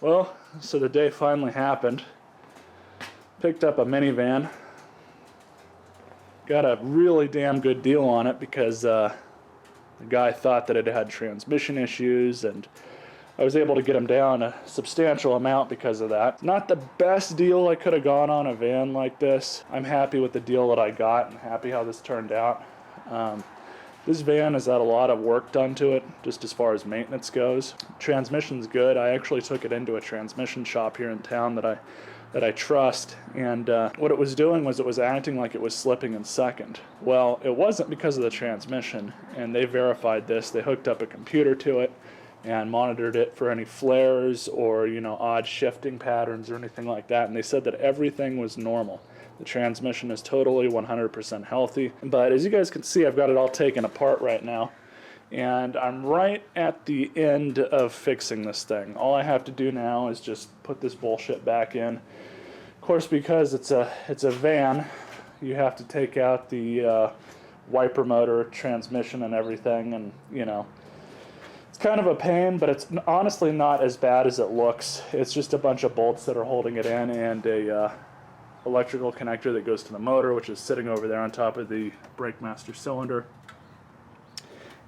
Well, so the day finally happened. Picked up a minivan. Got a really damn good deal on it because the guy thought that it had transmission issues, and I was able to get him down a substantial amount because of that. Not the best deal I could have gone on a van like this. I'm happy with the deal that I got and happy how this turned out. This van has had a lot of work done to it, just as far as maintenance goes. Transmission's good. I actually took it into a transmission shop here in town that I trust, and what it was doing was it was acting like it was slipping in second. Well, it wasn't because of the transmission, and they verified this. They hooked up a computer to it and monitored it for any flares or, odd shifting patterns or anything like that, and they said that everything was normal. The transmission is totally 100% healthy. But as you guys can see, I've got it all taken apart right now. And I'm right at the end of fixing this thing. All I have to do now is just put this bullshit back in. Of course, because it's a van, you have to take out the wiper motor, transmission, and everything. And, it's kind of a pain, but it's honestly not as bad as it looks. It's just a bunch of bolts that are holding it in and a electrical connector that goes to the motor, which is sitting over there on top of the brake master cylinder,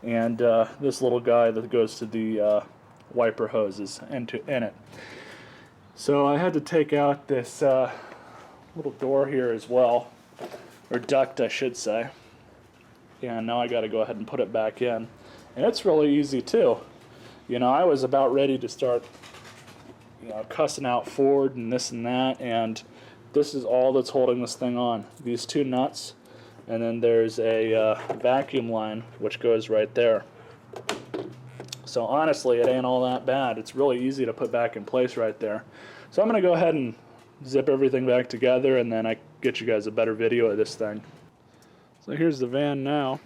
and this little guy that goes to the wiper hoses in it. So I had to take out this little door here as well, or duct I should say, and now I got to go ahead and put it back in, and it's really easy too. I was about ready to start cussing out Ford and this and that, and this is all that's holding this thing on. These two nuts, and then there's a vacuum line which goes right there. So honestly, it ain't all that bad. It's really easy to put back in place right there. So I'm going to go ahead and zip everything back together, and then I get you guys a better video of this thing. So here's the van now.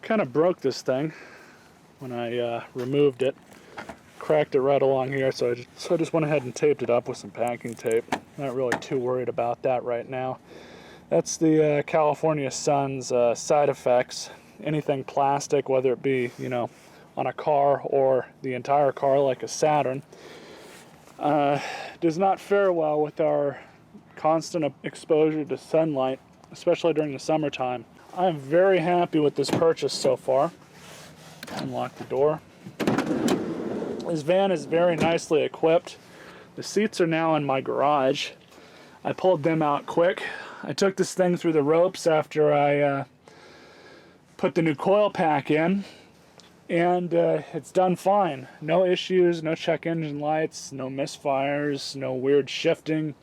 Kind of broke this thing when I removed it. Cracked it right along here, so I just went ahead and taped it up with some packing tape. Not really too worried about that right now. That's the California Sun's side effects. Anything plastic, whether it be on a car or the entire car like a Saturn, does not fare well with our constant exposure to sunlight, especially during the summertime. I'm very happy with this purchase so far. Unlock the door. This van is very nicely equipped. The seats are now in my garage. I pulled them out quick. I took this thing through the ropes after I put the new coil pack in, and it's done fine. No issues, no check engine lights, no misfires, no weird shifting.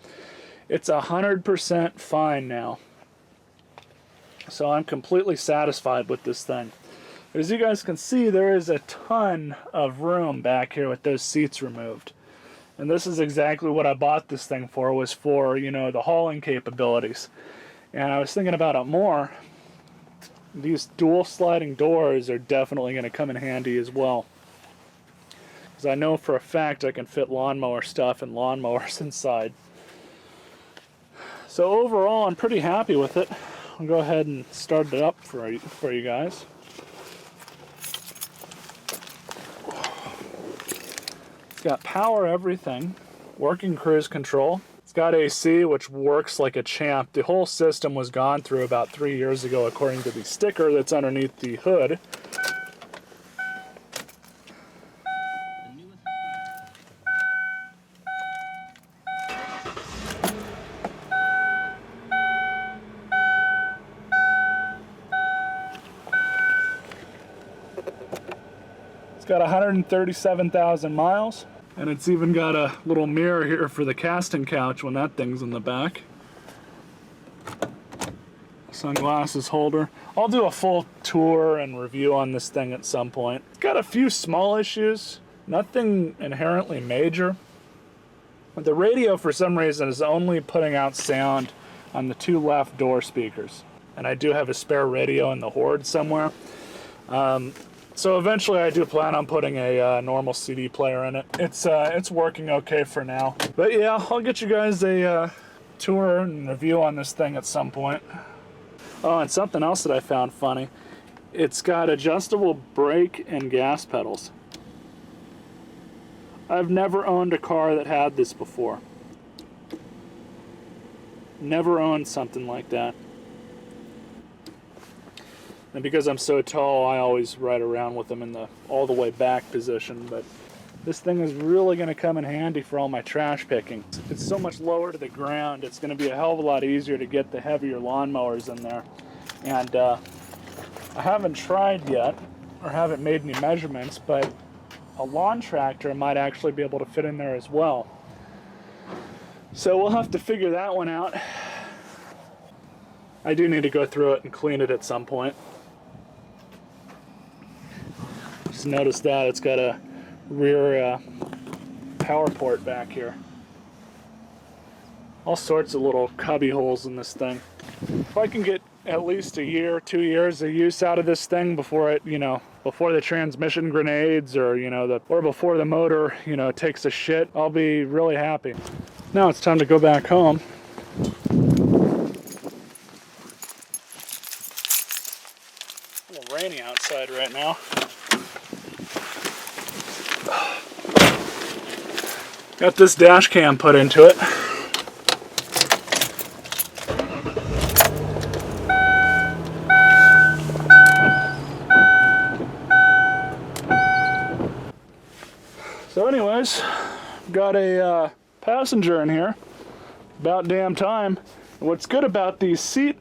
It's 100% fine now. So I'm completely satisfied with this thing. As you guys can see, there is a ton of room back here with those seats removed. And this is exactly what I bought this thing for, was for, the hauling capabilities. And I was thinking about it more. These dual sliding doors are definitely going to come in handy as well. Because I know for a fact I can fit lawnmower stuff and lawnmowers inside. So overall, I'm pretty happy with it. I'll go ahead and start it up for you guys. Got power everything, working cruise control. It's got AC, which works like a champ. The whole system was gone through about 3 years ago, according to the sticker that's underneath the hood. It's got 137,000 miles. And it's even got a little mirror here for the casting couch when that thing's in the back. Sunglasses holder. I'll do a full tour and review on this thing at some point. It's got a few small issues, nothing inherently major. But the radio, for some reason, is only putting out sound on the two left door speakers. And I do have a spare radio in the Horde somewhere. So eventually I do plan on putting a normal CD player in it. It's working okay for now. But yeah, I'll get you guys a tour and review on this thing at some point. Oh, and something else that I found funny. It's got adjustable brake and gas pedals. I've never owned a car that had this before. Never owned something like that. And because I'm so tall, I always ride around with them in the all the way back position, but this thing is really going to come in handy for all my trash picking. It's so much lower to the ground, it's going to be a hell of a lot easier to get the heavier lawnmowers in there. And I haven't tried yet, or haven't made any measurements, but a lawn tractor might actually be able to fit in there as well. So we'll have to figure that one out. I do need to go through it and clean it at some point. Just notice that it's got a rear power port back here. All sorts of little cubby holes in this thing. If I can get at least a year, 2 years of use out of this thing before it, before the transmission grenades, or or before the motor, takes a shit, I'll be really happy. Now it's time to go back home. A little rainy outside right now. Got this dash cam put into it. So anyways, got a passenger in here. About damn time. And what's good about these seat,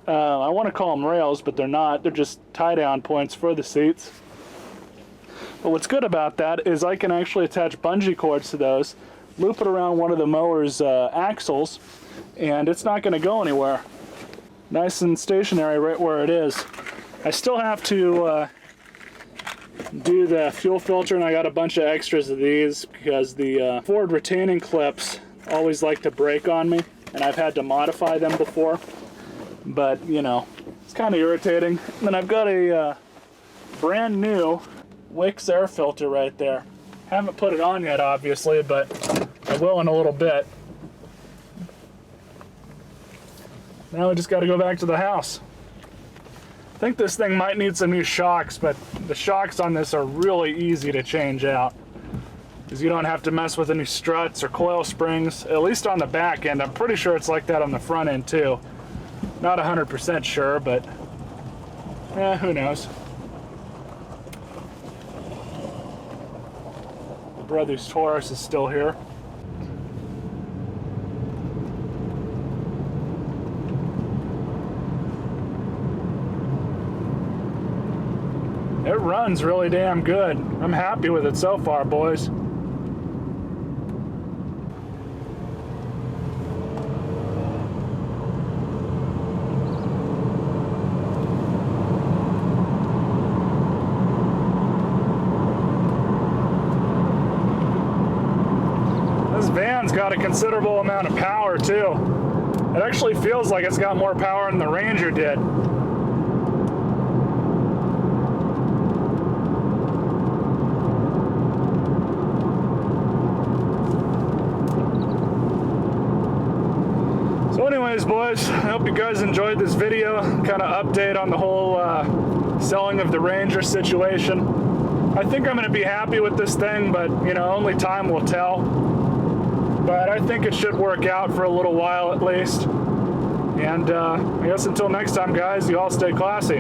I want to call them rails, but they're not. They're just tie-down points for the seats. But what's good about that is I can actually attach bungee cords to those, loop it around one of the mower's axles, and it's not going to go anywhere. Nice and stationary right where it is. I still have to do the fuel filter, and I got a bunch of extras of these because the Ford retaining clips always like to break on me, and I've had to modify them before. But, it's kind of irritating. And then I've got a brand new Wix air filter right there. Haven't put it on yet, obviously, but I will in a little bit. Now we just got to go back to the house. I think this thing might need some new shocks, but the shocks on this are really easy to change out, because you don't have to mess with any struts or coil springs, at least on the back end. I'm pretty sure it's like that on the front end too. Not 100% sure, but who knows. The Brothers Taurus is still here. It runs really damn good. I'm happy with it so far, boys. This van's got a considerable amount of power too. It actually feels like it's got more power than the Ranger did. So anyways, boys, I hope you guys enjoyed this video. Kind of update on the whole selling of the Ranger situation. I think I'm going to be happy with this thing, but only time will tell. But I think it should work out for a little while at least. And I guess until next time, guys, you all stay classy.